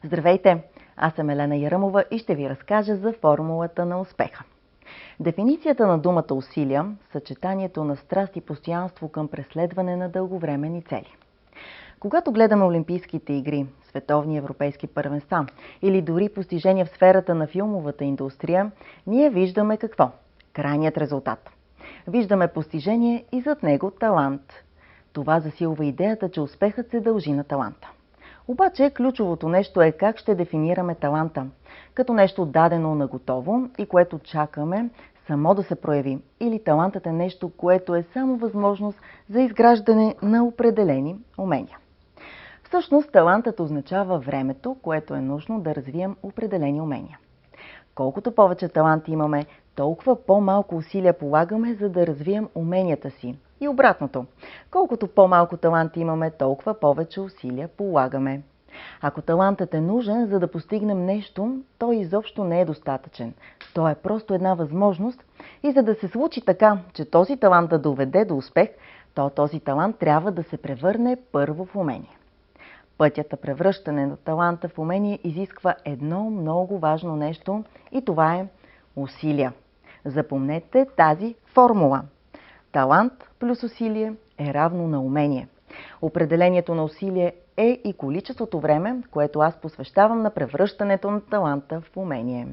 Здравейте! Аз съм Елена Яръмова и ще ви разкажа за формулата на успеха. Дефиницията на думата усилия – съчетанието на страст и постоянство към преследване на дълговременни цели. Когато гледаме Олимпийските игри, световни европейски първенства или дори постижения в сферата на филмовата индустрия, ние виждаме какво? Крайният резултат. Виждаме постижение и зад него талант. Това засилва идеята, че успехът се дължи на таланта. Обаче ключовото нещо е как ще дефинираме таланта, като нещо дадено наготово и което чакаме само да се прояви, или талантът е нещо, което е само възможност за изграждане на определени умения. Всъщност талантът означава времето, което е нужно да развием определени умения. Колкото повече талант имаме, толкова по-малко усилия полагаме, за да развием уменията си. И обратното. Колкото по-малко талант имаме, толкова повече усилия полагаме. Ако талантът е нужен, за да постигнем нещо, той изобщо не е достатъчен. Той е просто една възможност и за да се случи така, че този талант да доведе до успех, то този талант трябва да се превърне първо в умение. Пътят на превръщане на таланта в умение изисква едно много важно нещо и това е усилия. Запомнете тази формула. Талант плюс усилие е равно на умение. Определението на усилие е и количеството време, което аз посвещавам на превръщането на таланта в умение.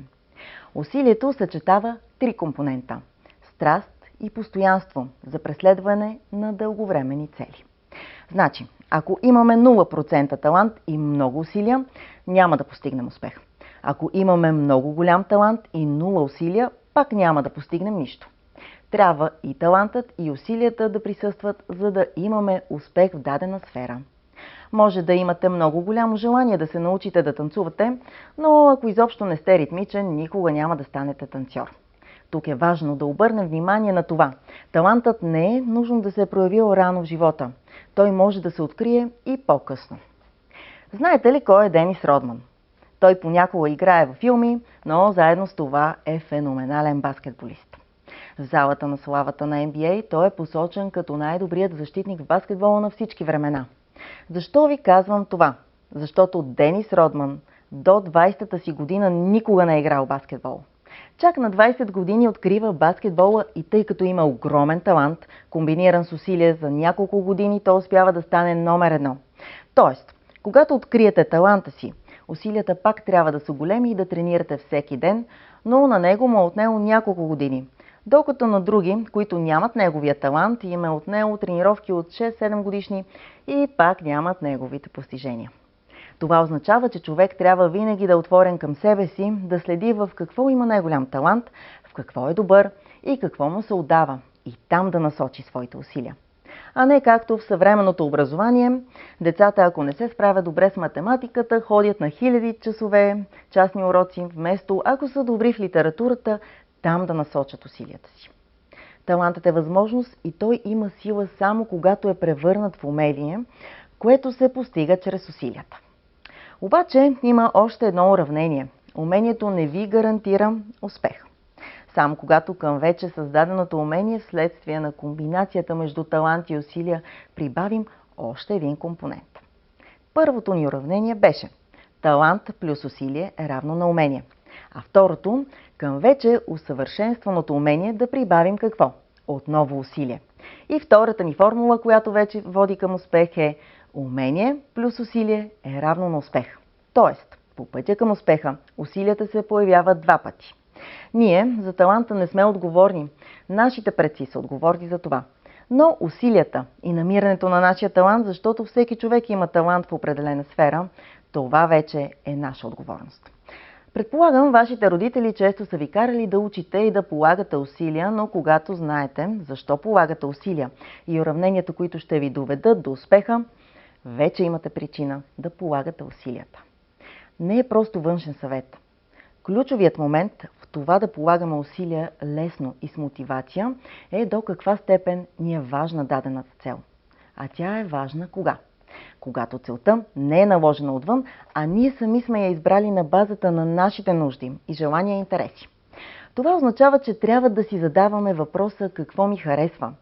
Усилието съчетава три компонента – страст и постоянство за преследване на дълговременни цели. Значи, ако имаме 0% талант и много усилия, няма да постигнем успех. Ако имаме много голям талант и 0 усилия, пак няма да постигнем нищо. Трябва и талантът, и усилията да присъстват, за да имаме успех в дадена сфера. Може да имате много голямо желание да се научите да танцувате, но ако изобщо не сте ритмичен, никога няма да станете танцор. Тук е важно да обърнем внимание на това. Талантът не е нужно да се е проявил рано в живота. Той може да се открие и по-късно. Знаете ли кой е Денис Родман? Той понякога играе във филми, но заедно с това е феноменален баскетболист. В залата на славата на NBA той е посочен като най-добрият защитник в баскетбола на всички времена. Защо ви казвам това? Защото Денис Родман до 20-та си година никога не е играл баскетбол. Чак на 20 години открива баскетбола и тъй като има огромен талант, комбиниран с усилия за няколко години, той успява да стане номер 1. Тоест, когато откриете таланта си, усилията пак трябва да са големи и да тренирате всеки ден, но на него му е отнело няколко години. Докато на други, които нямат неговия талант, им е отнело тренировки от 6-7 годишни и пак нямат неговите постижения. Това означава, че човек трябва винаги да е отворен към себе си, да следи в какво има най-голям талант, в какво е добър и какво му се отдава и там да насочи своите усилия. А не както в съвременното образование, децата, ако не се справят добре с математиката, ходят на хиляди часове, частни уроци, вместо ако са добри в литературата, там да насочат усилията си. Талантът е възможност и той има сила само когато е превърнат в умение, което се постига чрез усилията. Обаче има още едно уравнение. Умението не ви гарантира успех. Само когато към вече създаденото умение вследствие на комбинацията между талант и усилия прибавим още един компонент. Първото ни уравнение беше талант плюс усилие е равно на умение. А второто, към вече усъвършенстваното умение да прибавим какво? Отново усилие. И втората ни формула, която вече води към успех е умение плюс усилие е равно на успех. Тоест, по пътя към успеха усилията се появяват два пъти. Ние за таланта не сме отговорни. Нашите предци са отговорни за това. Но усилията и намирането на нашия талант, защото всеки човек има талант в определена сфера, това вече е наша отговорност. Предполагам, вашите родители често са ви карали да учите и да полагате усилия, но когато знаете защо полагате усилия и уравненията, които ще ви доведат до успеха, вече имате причина да полагате усилията. Не е просто външен съвет. Ключовият момент в това да полагаме усилия лесно и с мотивация е до каква степен ни е важна дадената цел. А тя е важна кога? Когато целта не е наложена отвън, а ние сами сме я избрали на базата на нашите нужди и желания и интереси. Това означава, че трябва да си задаваме въпроса какво ми харесва.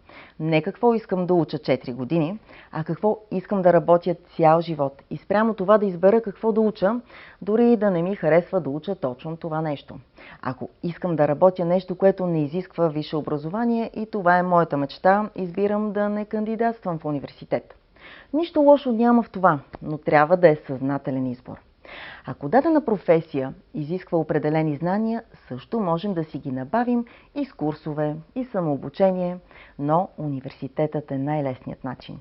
Не какво искам да уча 4 години, а какво искам да работя цял живот и спрямо това да избера какво да уча, дори и да не ми харесва да уча точно това нещо. Ако искам да работя нещо, което не изисква висше образование и това е моята мечта, избирам да не кандидатствам в университет. Нищо лошо няма в това, но трябва да е съзнателен избор. Ако дадена професия изисква определени знания, също можем да си ги набавим и с курсове, и самообучение, но университетът е най-лесният начин.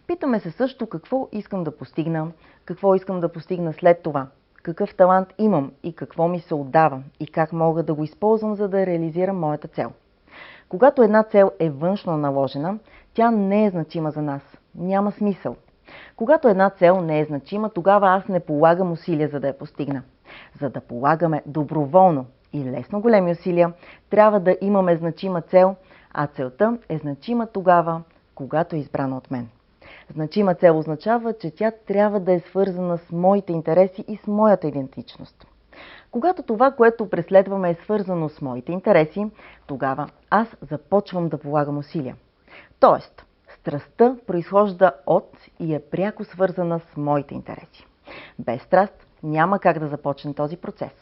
Питаме се също какво искам да постигна, какво искам да постигна след това, какъв талант имам и какво ми се отдава и как мога да го използвам, за да реализирам моята цел. Когато една цел е външно наложена, тя не е значима за нас, няма смисъл. Когато една цел не е значима, тогава аз не полагам усилия, за да я постигна. За да полагаме доброволно и лесно големи усилия, трябва да имаме значима цел, а целта е значима тогава, когато е избрана от мен. Значима цел означава, че тя трябва да е свързана с моите интереси и с моята идентичност. Когато това, което преследваме, е свързано с моите интереси, тогава аз започвам да полагам усилия. Тоест, страстта произхожда от и е пряко свързана с моите интереси. Без страст няма как да започне този процес.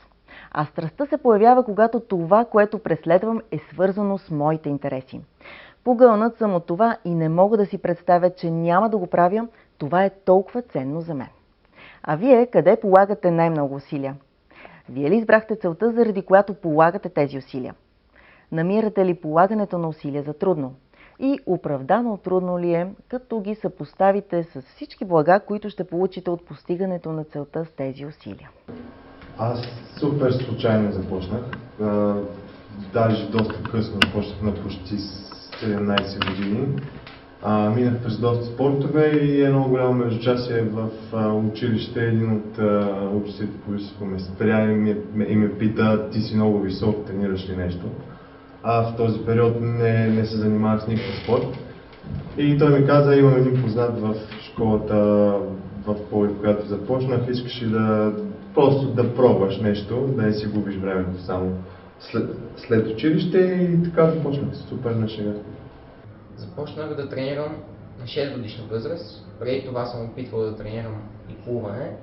А страстта се появява, когато това, което преследвам, е свързано с моите интереси. Погълнат съм от това и не мога да си представя, че няма да го правя, това е толкова ценно за мен. А вие къде полагате най-много усилия? Вие ли избрахте целта, заради която полагате тези усилия? Намирате ли полагането на усилия за трудно? И оправдано трудно ли е, като ги съпоставите с всички блага, които ще получите от постигането на целта с тези усилия? Аз супер случайно започнах. Даже доста късно започнах на почти 17 години. Минах през доста спортове и едно голямо междучасие в училище. Един от учителите по ме спря и ме пита: ти си много висок, тренираш ли нещо? В този период не се занимавах с никакъв спорт. И той ми каза: имам един познат в школата в Пловдив, която започнах, искаш ли просто да пробваш нещо, да не си губиш времето само след училище, и така започнах. Супер на шега. Започнах да тренирам на 6 годишна възраст. Преди това съм опитвал да тренирам и плуване,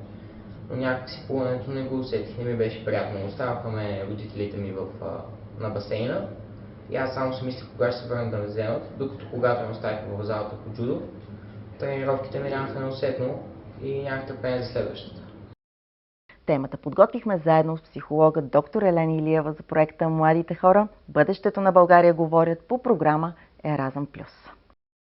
но някакси плуването не го усетих, не ми беше приятно. Оставаха ме родителите ми на басейна и аз само си мислех кога ще се върнат да ме вземат, докато когато ме оставиха в залата по джудо, тренировките минаха неусетно и нямах търпение за следващата. Темата подготвихме заедно с психолога доктор Елена Илиева за проекта "Младите хора. Бъдещето на България говорят" по програма Еразъм Плюс.